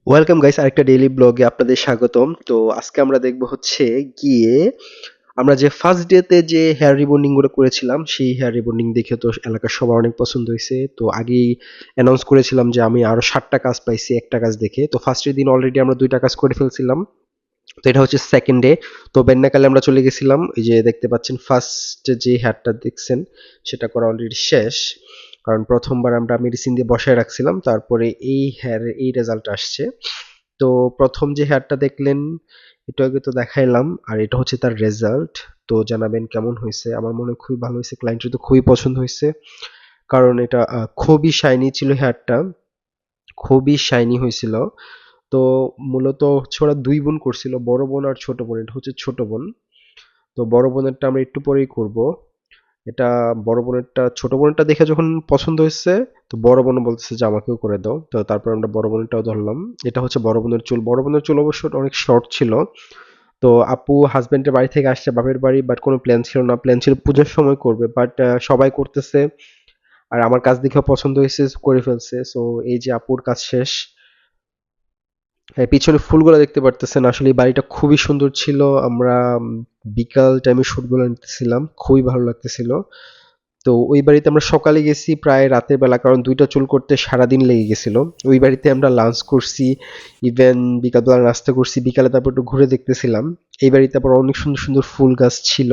Welcome guys, আরেকটা daily ব্লগে আপনাদের স্বাগতম। তো আজকে আমরা দেখব হচ্ছে গিয়ে আমরা যে ফার্স্ট ডেতে যে হেয়ার রিবন্ডিং গুলো করেছিলাম, সেই হেয়ার রিবন্ডিং দেখে তো এলাকার সবার অনেক পছন্দ হয়েছে। তো আগেই অ্যানাউন্স করেছিলাম যে আমি আরো 7টা কাজ পাইছি একটা কাজ দেখে। তো ফার্স্টের দিন অলরেডি আমরা 2টা কাজ করে ফেলছিলাম। তো এটা হচ্ছে সেকেন্ড ডে। তো বেন্নাকালে আমরা চলে গেছিলাম। এই যে দেখতে পাচ্ছেন ফার্স্ট যে হেয়ারটা দেখছেন সেটা করা অলরেডি শেষ। কারণ প্রথমবার আমরা মেডিসিন দিয়ে বসায় রাখছিলাম, তারপরে এই হেয়ারের এই রেজাল্ট আসছে। তো প্রথম যে হেয়ারটা দেখলেন এটা আগে তো দেখাইলাম, আর এটা হচ্ছে তার রেজাল্ট। তো জানাবেন কেমন হয়েছে। আমার মনে হয় খুবই ভালো হয়েছে, ক্লায়েন্টের তো খুবই পছন্দ হয়েছে। কারণ এটা খুবই শাইনি ছিল হেয়ারটা, খুবই শাইনি হয়েছিল। তো মূলত হচ্ছে ওরা দুই বোন করছিল, বড় বোন আর ছোট বোন। এটা হচ্ছে ছোট বোন। তো বড় বোনেরটা আমরা একটু পরেই করব। এটা বড় বোনেরটা ছোট বোনেরটা দেখে যখন পছন্দ হয়েছে, তো বড় বোন বলতেছে যে আমাকেও করে দাও। তো তারপর আমরা বড় বোনেরটাও ধরলাম। এটা হচ্ছে বড় বোনের চুল। বড় বোনের চুল অবশ্য অনেক শর্ট ছিল। তো আপু হাজবেন্ডের বাড়ি থেকে আসছে, বাপের বাড়ি, বাট কোনো প্ল্যান ছিল না। প্ল্যান ছিল পূজার সময় করবে, বাট সবাই করতেছে আর আমার কাজ দেখেও পছন্দ হয়েছে, করে ফেলছে। সো এই যে আপুর কাজ শেষ। পিছনে ফুলগুলো দেখতে পারতেছেন, আসলে এই বাড়িটা খুবই সুন্দর ছিল। আমরা বিকাল টাইমে শুটগুলো নিতেছিলাম, খুবই ভালো লাগতেছিল। তো ওই বাড়িতে আমরা সকালে গেছি প্রায় রাতের বেলা, কারণ 2টা চুল করতে সারাদিন লেগে গেছিল। ওই বাড়িতে আমরা লাঞ্চ করছি, ইভেন বিকালবেলা নাস্তা করছি, বিকালে তারপর একটু ঘুরে দেখতেছিলাম। এই বাড়িতে আবার অনেক সুন্দর সুন্দর ফুল গাছ ছিল,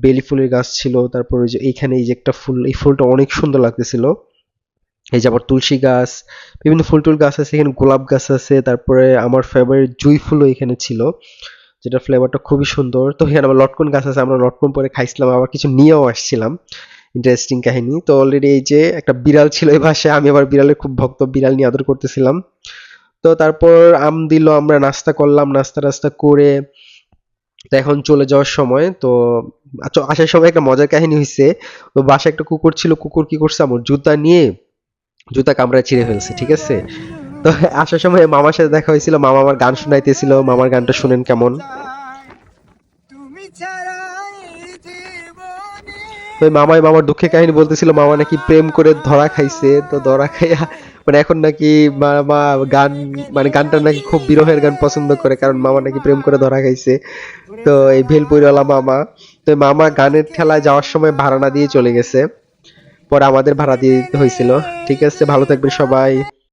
বেলি ফুলের গাছ ছিল। তারপর ওই যে এইখানে এই যে একটা ফুল, এই ফুলটা অনেক সুন্দর লাগতেছিল। এই যে আবার তুলসী গাছ, বিভিন্ন ফুল টুল গাছ আছে এখানে, গোলাপ গাছ আছে। তারপরে আমার ফেভারিট জুঁই ফুলও এখানে ছিল, যেটা ফ্লেভারটা খুবই সুন্দর। তো এখানে আবার লটকন গাছ আছে, আমরা লটকন পরে খাইছিলাম, আবার কিছু নিয়েও আসছিলাম। ইন্টারেস্টিং কাহিনী। তো অলরেডি এই যে একটা বিড়াল ছিল এই পাশে, আমি আবার বিড়ালের খুব ভক্ত, বিড়াল নিয়ে আদর করতেছিলাম। তো তারপর আম দিল, আমরা নাস্তা করলাম, নাস্তা টাস্তা করে তো এখন চলে যাওয়ার সময়। তো আসার সময় একটা মজার কাহিনী হয়েছে। তো বাসায় একটা কুকুর ছিল, কুকুর কি করছে আমার জুতা নিয়ে জুতা কামড়ায় ছিঁড়ে ফেলছে, ঠিক আছে। তো আসার সময় মামার সাথে দেখা হয়েছিল, মামা আমার গান শুনাইতেছিল, মামার গানটা শুনেন কেমন। তো ওই মামাই মামার দুঃখের কাহিনী বলতেছিল, মামা নাকি প্রেম করে ধরা খাইছে। তো ধরা খাইয়া মানে এখন নাকি মামা গান, মানে গানটা নাকি খুব বিরহের গান পছন্দ করে, কারণ মামা নাকি প্রেম করে ধরা খাইছে। তো এই ভেলপুরিওয়ালা মামা, তো এই মামা গানের ঠেলায় যাওয়ার সময় ভাড়া না দিয়ে চলে গেছে, পরে আমাদের ভাড়া দিয়ে দিতে হয়েছিল। ঠিক আছে, ভালো থাকবেন সবাই।